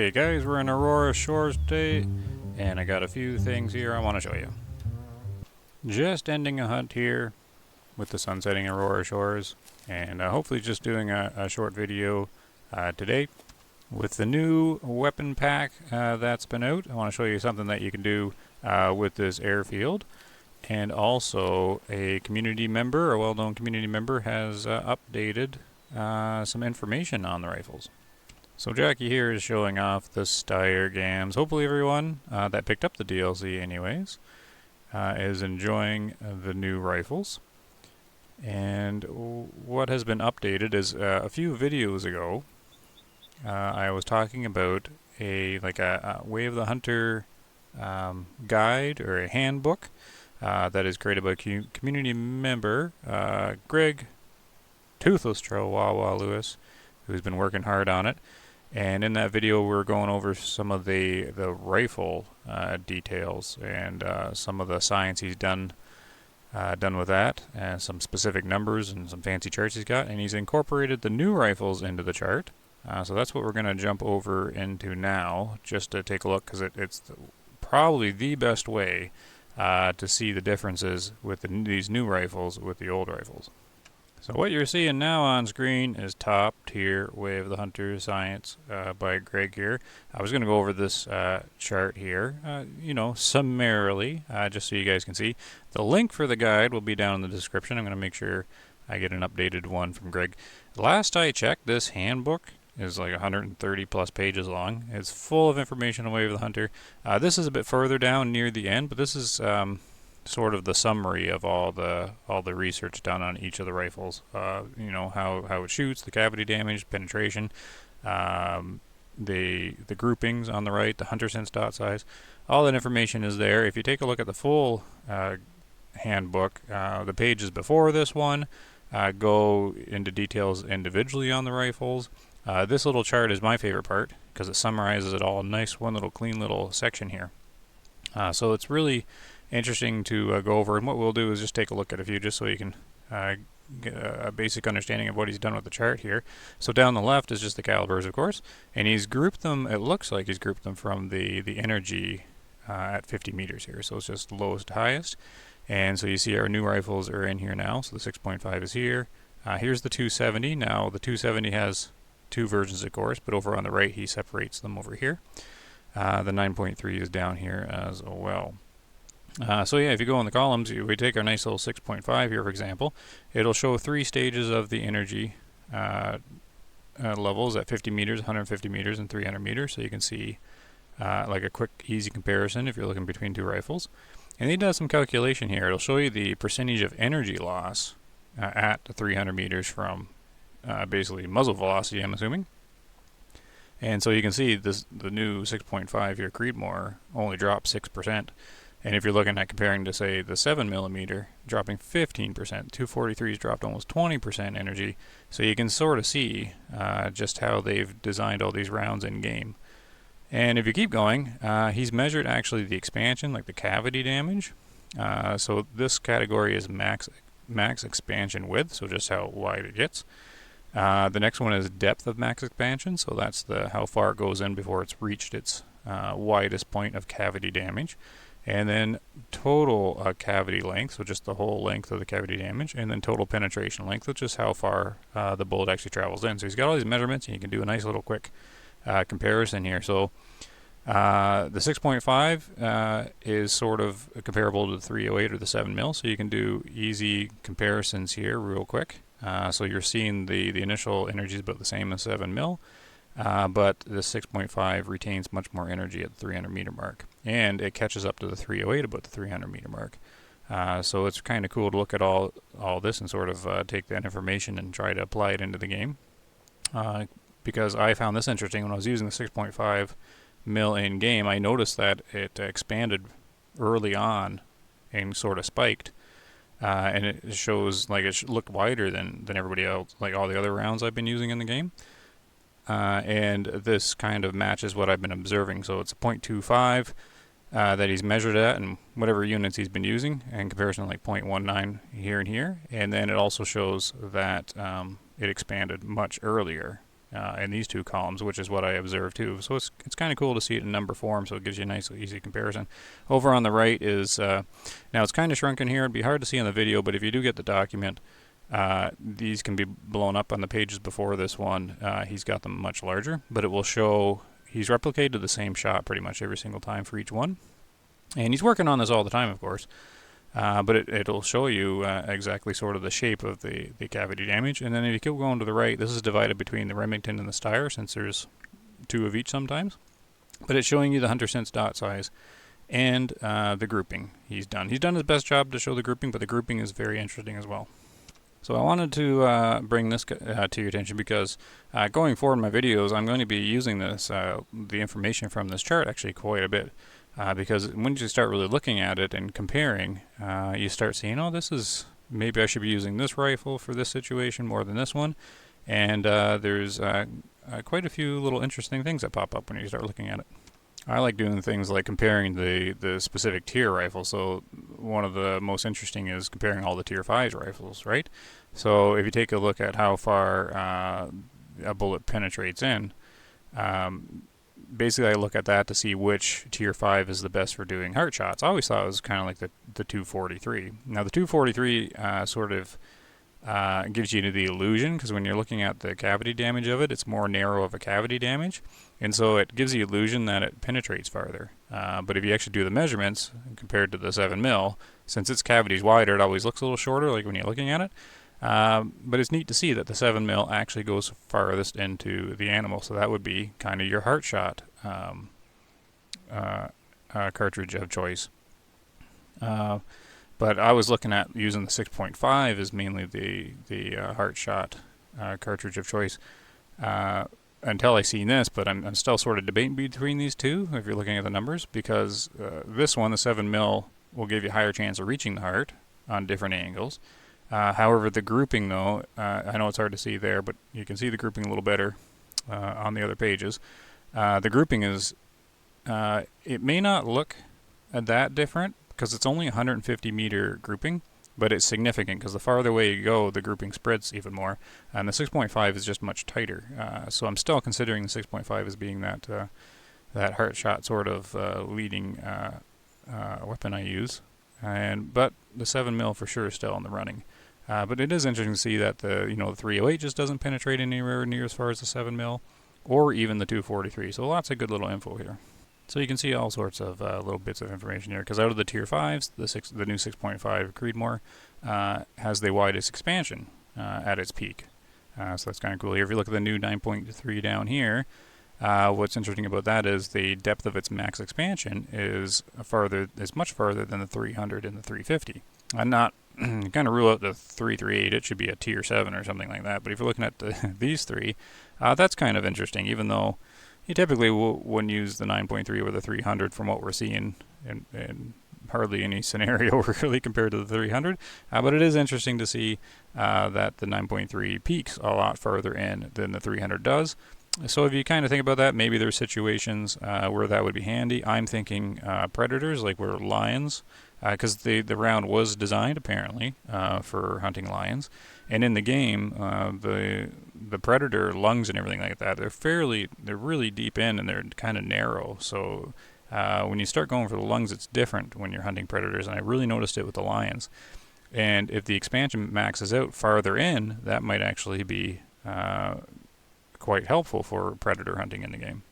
Hey guys, we're in Aurora Shores today, and I got a few things here I want to show you. Just ending a hunt here with the sun setting in Aurora Shores, and hopefully just doing a short video today. With the new weapon pack that's been out, I want to show you something that you can do with this airfield. And also a community member, a well-known community member, has updated some information on the rifles. So Jackie here is showing off the Steyr Gams. Hopefully everyone that picked up the DLC anyways is enjoying the new rifles. And what has been updated is a few videos ago I was talking about a Way of the Hunter guide or a handbook that is created by a community member, Greg Toothless Lewis, who's been working hard on it. And in that video, we're going over some of the rifle details and some of the science he's done with that, and some specific numbers and some fancy charts he's got. And he's incorporated the new rifles into the chart. So that's what we're going to jump over into now, just to take a look, because it's probably the best way to see the differences with these new rifles with the old rifles. So what you're seeing now on screen is top tier Way of the Hunter science by Greg here. I was going to go over this chart here, summarily, just so you guys can see. The link for the guide will be down in the description. I'm going to make sure I get an updated one from Greg. Last I checked, this handbook is like 130 plus pages long. It's full of information on Way of the Hunter. This is a bit further down near the end, but this is sort of the summary of all the research done on each of the rifles. How it shoots, the cavity damage, penetration, the groupings on the right, the hunter sense dot size. All that information is there. If you take a look at the full handbook, the pages before this one go into details individually on the rifles. This little chart is my favorite part because it summarizes it all. Nice one little clean little section here. So it's really interesting to go over, and what we'll do is just take a look at a few just so you can get a basic understanding of what he's done with the chart here. So down the left is just the calibers, of course, and he's grouped them, it looks like he's grouped them from the energy at 50 meters here, so it's just lowest to highest. And so you see our new rifles are in here now, so the 6.5 is here. Here's the 270. Now the 270 has two versions, of course, but over on the right he separates them over here. The 9.3 is down here as well. So yeah, if you go in the columns, we take our nice little 6.5 here, for example. It'll show three stages of the energy levels at 50 meters, 150 meters, and 300 meters. So you can see like a quick, easy comparison if you're looking between two rifles. And he does some calculation here. It'll show you the percentage of energy loss at 300 meters from basically muzzle velocity, I'm assuming. And so you can see the new 6.5 here, Creedmoor, only drops 6%. And if you're looking at comparing to, say, the 7mm, dropping 15%, 243's dropped almost 20% energy. So you can sort of see just how they've designed all these rounds in game. And if you keep going, he's measured actually the expansion, like the cavity damage. So this category is max expansion width, so just how wide it gets. The next one is depth of max expansion, so that's how far it goes in before it's reached its widest point of cavity damage. And then total cavity length, so just the whole length of the cavity damage, and then total penetration length, which is how far the bullet actually travels in. So he's got all these measurements, and you can do a nice little quick comparison here. So the 6.5 is sort of comparable to the 308 or the 7mm, so you can do easy comparisons here real quick. So you're seeing the initial energy is about the same as 7mm. But the 6.5 retains much more energy at the 300 meter mark, and it catches up to the 308 about the 300 meter mark. So it's kind of cool to look at all this and sort of take that information and try to apply it into the game. Because I found this interesting when I was using the 6.5 mil in game. I noticed that it expanded early on and sort of spiked. And it shows like it looked wider than everybody else, like all the other rounds I've been using in the game. And this kind of matches what I've been observing. So it's a 0.25 that he's measured at and whatever units he's been using in comparison to like 0.19 here and here. And then it also shows that it expanded much earlier in these two columns, which is what I observed too. So it's kind of cool to see it in number form, so it gives you a nice, easy comparison. Over on the right is, now it's kind of shrunken here. It'd be hard to see on the video, but if you do get the document, these can be blown up on the pages before this one. He's got them much larger, but it will show he's replicated the same shot pretty much every single time for each one. And he's working on this all the time, of course. But it'll show you exactly sort of the shape of the cavity damage. And then if you keep going to the right, this is divided between the Remington and the Steyr, since there's two of each sometimes. But it's showing you the hunter sense dot size and the grouping he's done. He's done his best job to show the grouping, but the grouping is very interesting as well. So I wanted to bring this to your attention because going forward in my videos, I'm going to be using this, the information from this chart actually quite a bit. Because when you start really looking at it and comparing, you start seeing, oh, this is, maybe I should be using this rifle for this situation more than this one. And there's quite a few little interesting things that pop up when you start looking at it. I like doing things like comparing the specific tier rifles. So one of the most interesting is comparing all the tier 5s rifles, right? So if you take a look at how far a bullet penetrates in, basically I look at that to see which tier 5 is the best for doing heart shots. I always thought it was kind of like the 243. Now the 243 sort of gives you the illusion, because when you're looking at the cavity damage of it, it's more narrow of a cavity damage, and so it gives the illusion that it penetrates farther. But if you actually do the measurements compared to the 7mm, since its cavity is wider, it always looks a little shorter, like when you're looking at it. But it's neat to see that the 7mm actually goes farthest into the animal, so that would be kind of your heart shot cartridge of choice. But I was looking at using the 6.5 as mainly the heart shot cartridge of choice until I seen this, but I'm still sort of debating between these two if you're looking at the numbers, because this one, the 7mm, will give you a higher chance of reaching the heart on different angles. However, the grouping, though, I know it's hard to see there, but you can see the grouping a little better on the other pages. The grouping is, it may not look that different because it's only 150 meter grouping, but it's significant because the farther away you go, the grouping spreads even more. And the 6.5 is just much tighter. So I'm still considering the 6.5 as being that heart shot sort of leading weapon I use. But the 7mm for sure is still in the running. But it is interesting to see that the 308 just doesn't penetrate anywhere near as far as the 7mm, or even the 243. So lots of good little info here. So you can see all sorts of little bits of information here, because out of the tier 5s, the new 6.5 Creedmoor has the widest expansion at its peak. So that's kind of cool here. If you look at the new 9.3 down here, what's interesting about that is the depth of its max expansion is much farther than the 300 and the 350. I'm not kind of rule out the 338. It should be a tier 7 or something like that. But if you're looking at these three, that's kind of interesting, even though you typically wouldn't use the 9.3 over the 300 from what we're seeing in hardly any scenario really compared to the 300. But it is interesting to see that the 9.3 peaks a lot further in than the 300 does. So if you kind of think about that, maybe there's situations where that would be handy. I'm thinking predators, like where lions, because the round was designed apparently for hunting lions, and in the game the predator lungs and everything like that, they're really deep in and they're kind of narrow. So when you start going for the lungs, it's different when you're hunting predators, and I really noticed it with the lions. And if the expansion maxes out farther in, that might actually be quite helpful for predator hunting in the game.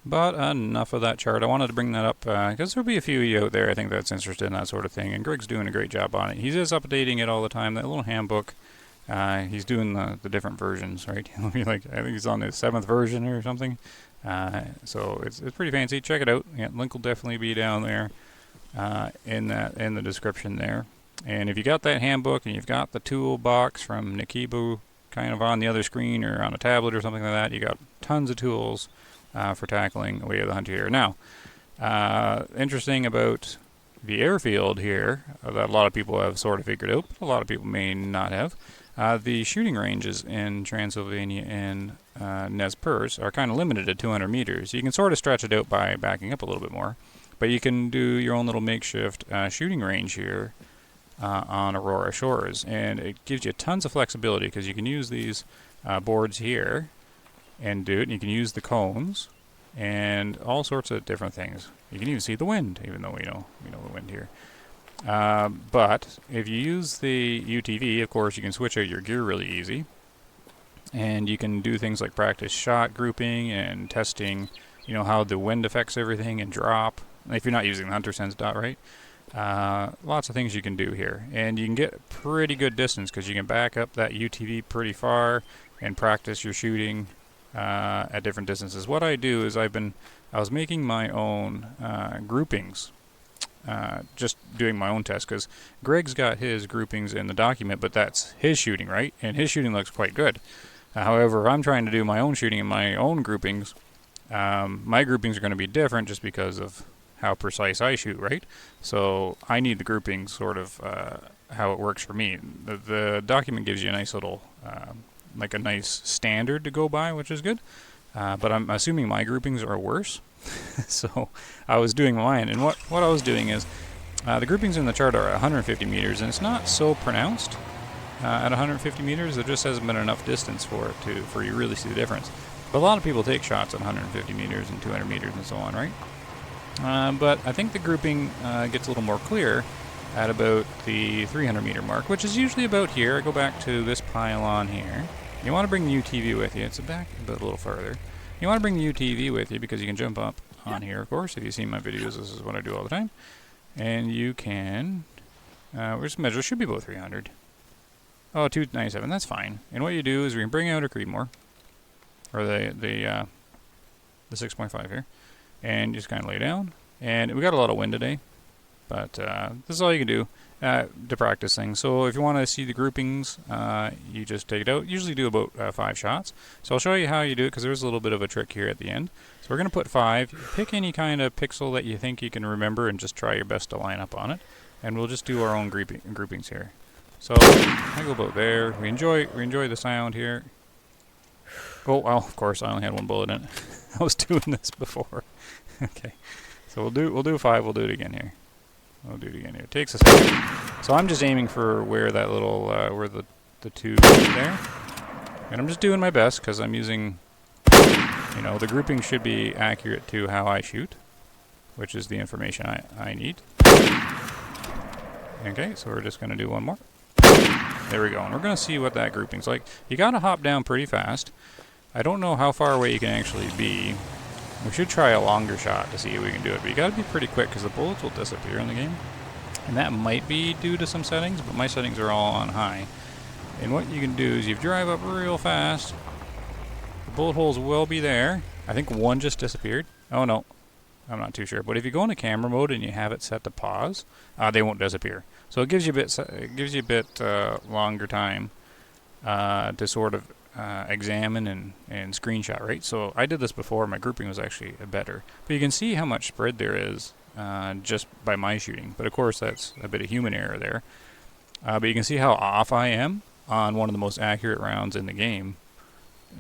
But enough of that chart. I wanted to bring that up because there'll be a few of you out there, I think, that's interested in that sort of thing, and Greg's doing a great job on it. He is updating it all the time, that little handbook. He's doing the different versions, right? I think he's on the 7th version or something. So it's pretty fancy. Check it out. Yeah, link will definitely be down there in the description there. And if you got that handbook and you've got the toolbox from Nikibu kind of on the other screen or on a tablet or something like that, you got tons of tools for tackling Way of the Hunter here. Now, interesting about the airfield here that a lot of people have sort of figured out, but a lot of people may not have. The shooting ranges in Transylvania and Nez Perce are kind of limited at 200 meters. You can sort of stretch it out by backing up a little bit more, but you can do your own little makeshift shooting range here on Aurora Shores, and it gives you tons of flexibility because you can use these boards here and do it. And you can use the cones and all sorts of different things. You can even see the wind, even though we know the wind here. But if you use the UTV, of course, you can switch out your gear really easy. And you can do things like practice shot grouping and testing, how the wind affects everything and drop. If you're not using the hunter sense dot, right? Lots of things you can do here. And you can get pretty good distance because you can back up that UTV pretty far and practice your shooting at different distances. What I do is I was making my own groupings. Just doing my own test because Greg's got his groupings in the document, but that's his shooting, right? And his shooting looks quite good. However, I'm trying to do my own shooting in my own groupings. My groupings are going to be different just because of how precise I shoot, right? So I need the groupings sort of how it works for me. The document gives you a nice little, like a nice standard to go by, which is good. But I'm assuming my groupings are worse. So I was doing mine, and what I was doing is the groupings in the chart are 150 meters, and it's not so pronounced at 150 meters. There just hasn't been enough distance for you to really see the difference. But a lot of people take shots at 150 meters and 200 meters and so on, right? But I think the grouping gets a little more clear at about the 300 meter mark, which is usually about here. I go back to this pylon here. You want to bring the UTV with you. It's back a little further. You want to bring the UTV with you because you can jump up on here, of course. If you've seen my videos, this is what I do all the time. And you can, where's the measure? It should be about 300. Oh, 297, that's fine. And what you do is we can bring out a Creedmoor, or the 6.5 here, and just kind of lay down. And we got a lot of wind today, but this is all you can do to practice things. So if you want to see the groupings, you just take it out. Usually do about 5 shots. So I'll show you how you do it because there's a little bit of a trick here at the end. So we're going to put 5. Pick any kind of pixel that you think you can remember and just try your best to line up on it. And we'll just do our own groupings here. So I go about there. We enjoy the sound here. Oh, well, of course I only had 1 bullet in it. I was doing this before. Okay, so we'll do 5. We'll do it again here. We'll do it again here. It takes a second. So I'm just aiming for where that little where the tube is there, and I'm just doing my best because I'm using, the grouping should be accurate to how I shoot, which is the information I need. Okay, so we're just going to do 1 more. There we go, and we're going to see what that grouping's like. You got to hop down pretty fast. I don't know how far away you can actually be. We should try a longer shot to see if we can do it, but you got to be pretty quick because the bullets will disappear in the game. And that might be due to some settings, but my settings are all on high. And what you can do is you drive up real fast. The bullet holes will be there. I think 1 just disappeared. Oh no, I'm not too sure. But if you go into camera mode and you have it set to pause, they won't disappear. So it gives you a bit longer time to sort of examine and screenshot, right? So I did this before. My grouping was actually better. But you can see how much spread there is just by my shooting. But of course, that's a bit of human error there. But you can see how off I am on one of the most accurate rounds in the game.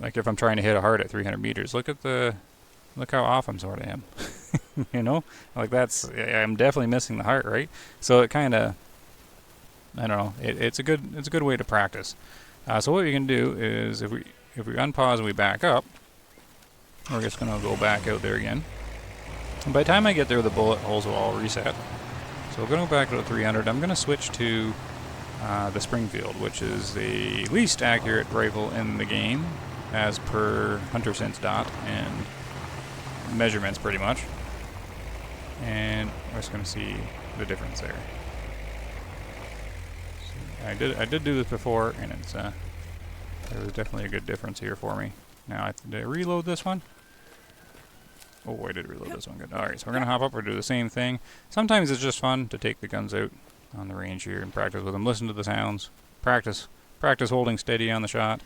Like if I'm trying to hit a heart at 300 meters, look how off I'm sort of am. Like I'm definitely missing the heart, right? So it kind of, I don't know. It's a good way to practice. So what we can do is if we unpause and we back up, we're just going to go back out there again. And by the time I get there, the bullet holes will all reset. So we're going to go back to 300. I'm going to switch to the Springfield, which is the least accurate rifle in the game, as per hunter sense dot and measurements, pretty much. And we're just going to see the difference there. I did do this before, and it's there was definitely a good difference here for me. Now, did I reload this one? Oh, I did reload this one. Good. All right, so we're gonna hop up. We'll do the same thing. Sometimes it's just fun to take the guns out on the range here and practice with them. Listen to the sounds. Practice holding steady on the shot.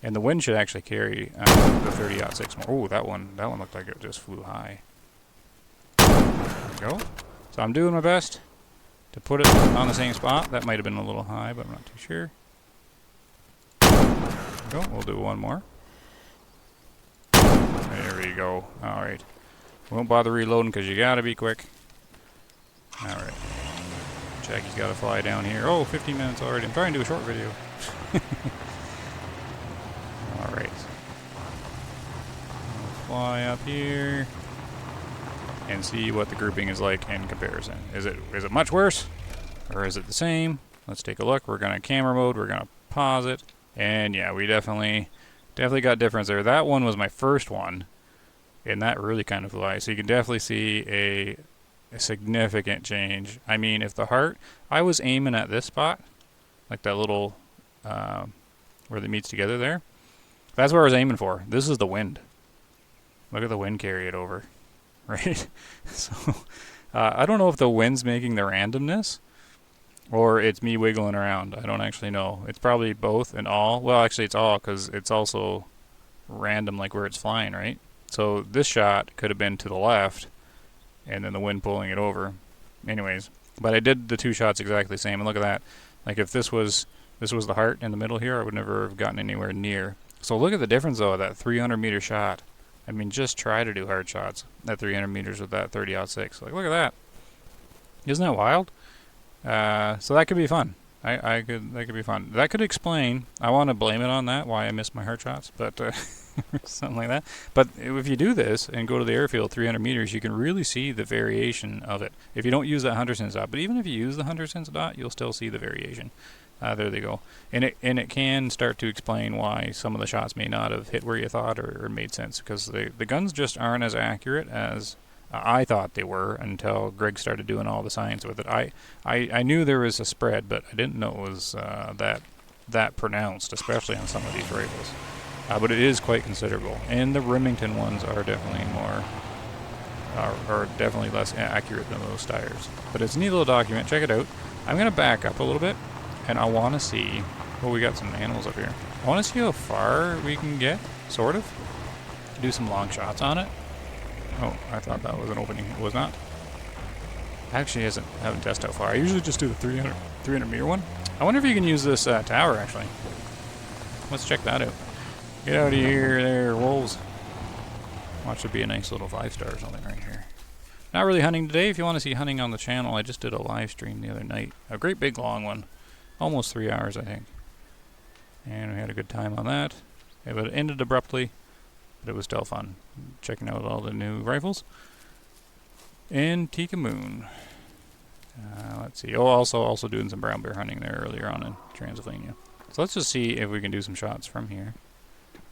And the wind should actually carry the 30-06 more. Oh, that one looked like it just flew high. There we go. So I'm doing my best to put it on the same spot. That might have been a little high, but I'm not too sure. There we go. We'll do 1 more. There we go. Alright. Won't bother reloading because you gotta be quick. Alright. Jackie's gotta fly down here. Oh, 15 minutes already. I'm trying to do a short video. Alright. fly up here and see what the grouping is like in comparison. Is it much worse? Or is it the same? Let's take a look. We're going to camera mode. We're going to pause it. And yeah, we definitely got difference there. That one was my first one. And that really kind of flies. So you can definitely see a significant change. I mean, if the heart, I was aiming at this spot, like that little, where it meets together there. That's where I was aiming for. This is the wind. Look at the wind carry it over, right? So, I don't know if the wind's making the randomness, or it's me wiggling around. I don't actually know. It's probably both and all. Well, actually it's all, because it's also random, like where it's flying, right? So this shot could have been to the left, and then the wind pulling it over. Anyways, but I did the two shots exactly the same, and look at that. Like if this was the heart in the middle here, I would never have gotten anywhere near. So look at the difference though, that 300 meter shot. I mean, just try to do hard shots at 300 meters with that 30-06. Like, look at that. Isn't that wild? So that could be fun. That could be fun. That could explain. I want to blame it on that, why I missed my hard shots, but something like that. But if you do this and go to the airfield 300 meters, you can really see the variation of it. If you don't use that Hunterson's dot, but even if you use the Hunterson's dot, you'll still see the variation. There they go. And it can start to explain why some of the shots may not have hit where you thought or made sense, because the guns just aren't as accurate as I thought they were until Greg started doing all the science with it. I knew there was a spread, but I didn't know it was that pronounced, especially on some of these rifles. But it is quite considerable, and the Remington ones are definitely are definitely less accurate than those Steyrs. But it's a neat little document. Check it out. I'm gonna back up a little bit, and I want to see. Oh, we got some animals up here. I want to see how far we can get, sort of. Do some long shots on it. Oh, I thought that was an opening. It was not. Actually, haven't tested how far. I usually just do the 300 meter one. I wonder if you can use this tower, actually. Let's check that out. Get out of here, there, wolves. Watch, there be a nice little 5-star or something right here. Not really hunting today. If you want to see hunting on the channel, I just did a live stream the other night. A great big long one. Almost 3 hours, I think. And we had a good time on that. It ended abruptly, but it was still fun. Checking out all the new rifles. And Tika Moon. Let's see. Oh, also doing some brown bear hunting there earlier on in Transylvania. So let's just see if we can do some shots from here.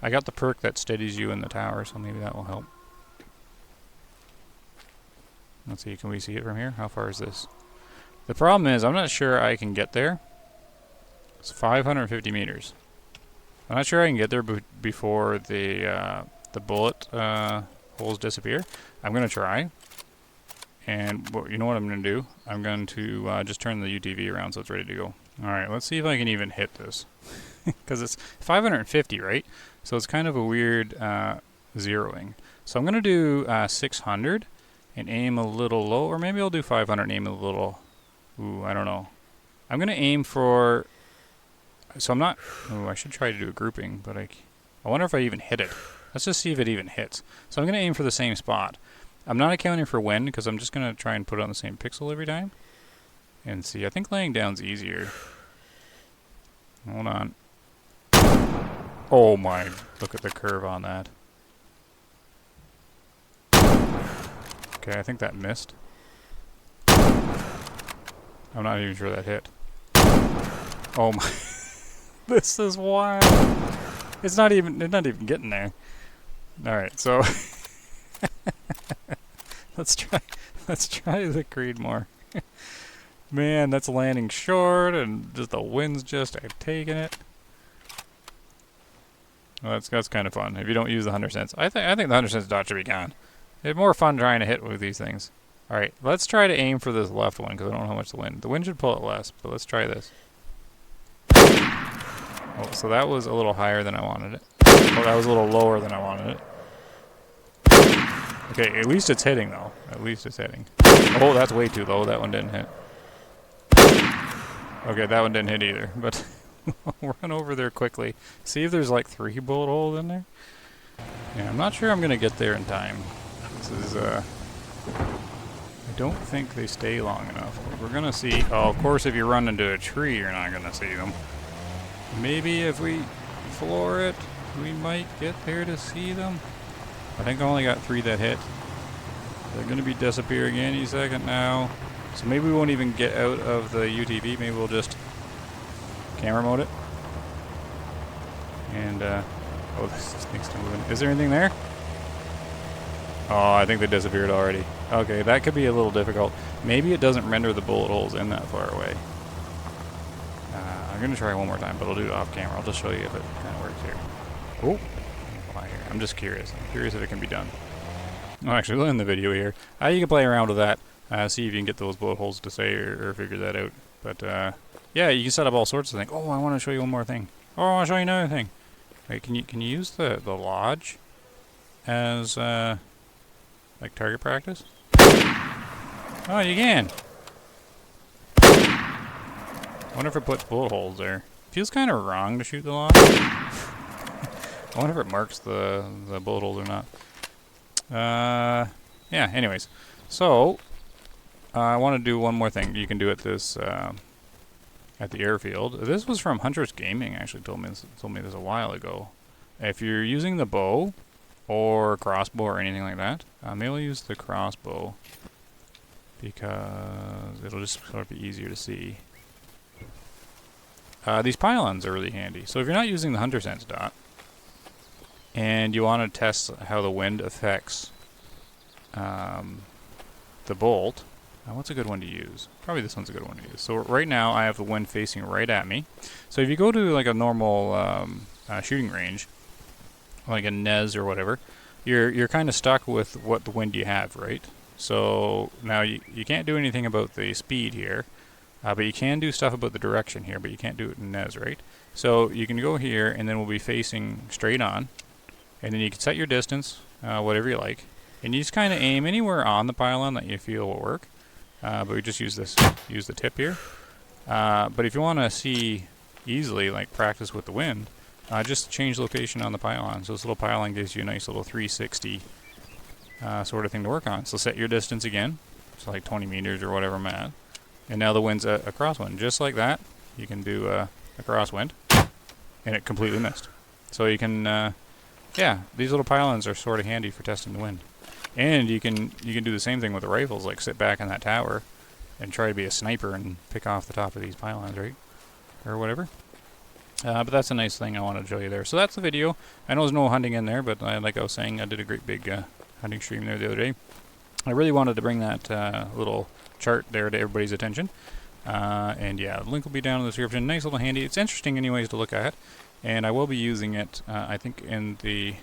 I got the perk that steadies you in the tower, so maybe that will help. Let's see, can we see it from here? How far is this? The problem is, I'm not sure I can get there. It's 550 meters. I'm not sure I can get there before the bullet holes disappear. I'm going to try. And you know what I'm going to do? I'm going to just turn the UTV around so it's ready to go. Alright, let's see if I can even hit this. Because it's 550, right? So it's kind of a weird zeroing. So I'm going to do 600 and aim a little low. Or maybe I'll do 500 and aim a little... Ooh, I don't know. I'm going to aim for... So I'm not... Oh, I should try to do a grouping, but I wonder if I even hit it. Let's just see if it even hits. So I'm going to aim for the same spot. I'm not accounting for wind, because I'm just going to try and put it on the same pixel every time. And see, I think laying down's easier. Hold on. Oh my, look at the curve on that. Okay, I think that missed. I'm not even sure that hit. Oh my, this is wild. It's not even getting there. Alright, so let's try the Creedmoor. Man, that's landing short, and just the wind's just taking it. Well, that's kind of fun. If you don't use the 100 cents, I think the 100 cents dot should be gone. It's more fun trying to hit with these things. All right, let's try to aim for this left one because I don't know how much the wind should pull it less, but let's try this. Oh, so that was a little higher than I wanted it. Oh, that was a little lower than I wanted it. Okay, at least it's hitting though. At least it's hitting. Oh, that's way too low. That one didn't hit. Okay, that one didn't hit either, but run over there quickly. See if there's like 3 bullet holes in there. Yeah, I'm not sure I'm gonna get there in time. This is I don't think they stay long enough. But we're gonna see. Oh, of course, if you run into a tree, you're not gonna see them. Maybe if we floor it, we might get there to see them. I think I only got 3 that hit. They're going to be disappearing any second now. So maybe we won't even get out of the UTV. Maybe we'll just camera mode it. And, oh, this thing's still moving. Is there anything there? Oh, I think they disappeared already. Okay, that could be a little difficult. Maybe it doesn't render the bullet holes in that far away. I'm going to try one more time, but I'll do it off camera. I'll just show you if it kind of works here. Oh, I'm just curious. I'm curious if it can be done. Oh, actually, we'll end the video here. You can play around with that. See if you can get those bullet holes to stay or figure that out. But, yeah, you can set up all sorts of things. Oh, I want to show you one more thing. Oh, I want to show you another thing. Wait, can you use the lodge as, like target practice? Oh, you can. I wonder if it puts bullet holes there. Feels kind of wrong to shoot the lodge. I wonder if it marks the bullet holes or not. Yeah, anyways. So, I want to do one more thing. You can do it this, at the airfield. This was from Hunter's Gaming, actually told me this a while ago. If you're using the bow, or crossbow, or anything like that, maybe I'll use the crossbow, because it'll just sort of be easier to see. These pylons are really handy. So if you're not using the Hunter Sense dot, and you want to test how the wind affects the bolt, what's a good one to use? Probably this one's a good one to use. So right now I have the wind facing right at me. So if you go to like a normal shooting range, like a Nez or whatever, you're kind of stuck with what the wind you have, right? So now you can't do anything about the speed here. But you can do stuff about the direction here, but you can't do it in Nez, right? So you can go here, and then we'll be facing straight on. And then you can set your distance, whatever you like. And you just kind of aim anywhere on the pylon that you feel will work. But we just use the tip here. But if you want to see easily, like practice with the wind, just change location on the pylon. So this little pylon gives you a nice little 360 sort of thing to work on. So set your distance again. So like 20 meters or whatever I'm at. And now the wind's a crosswind. Just like that, you can do a crosswind, and it completely missed. So you can, yeah, these little pylons are sort of handy for testing the wind. And you can do the same thing with the rifles, like sit back in that tower and try to be a sniper and pick off the top of these pylons, right? Or whatever. But that's a nice thing I wanted to show you there. So that's the video. I know there's no hunting in there, but like I was saying, I did a great big hunting stream there the other day. I really wanted to bring that little chart there to everybody's attention. And yeah, the link will be down in the description. Nice little handy. It's interesting anyways to look at. And I will be using it, I think, in the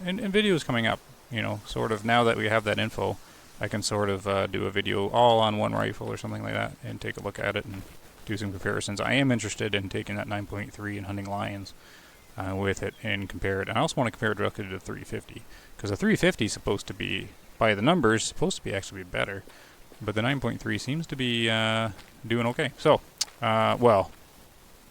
in videos coming up. You know, sort of now that we have that info, I can sort of do a video all on one rifle or something like that and take a look at it and do some comparisons. I am interested in taking that 9.3 and hunting lions with it and compare it. And I also want to compare it directly to the 350, because the 350 is supposed to be, by the numbers, supposed to be actually better. But the 9.3 seems to be doing okay. So, well,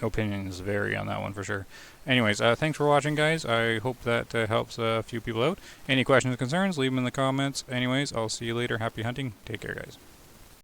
opinions vary on that one for sure. Anyways, thanks for watching, guys. I hope that helps a few people out. Any questions or concerns, leave them in the comments. Anyways, I'll see you later. Happy hunting. Take care, guys.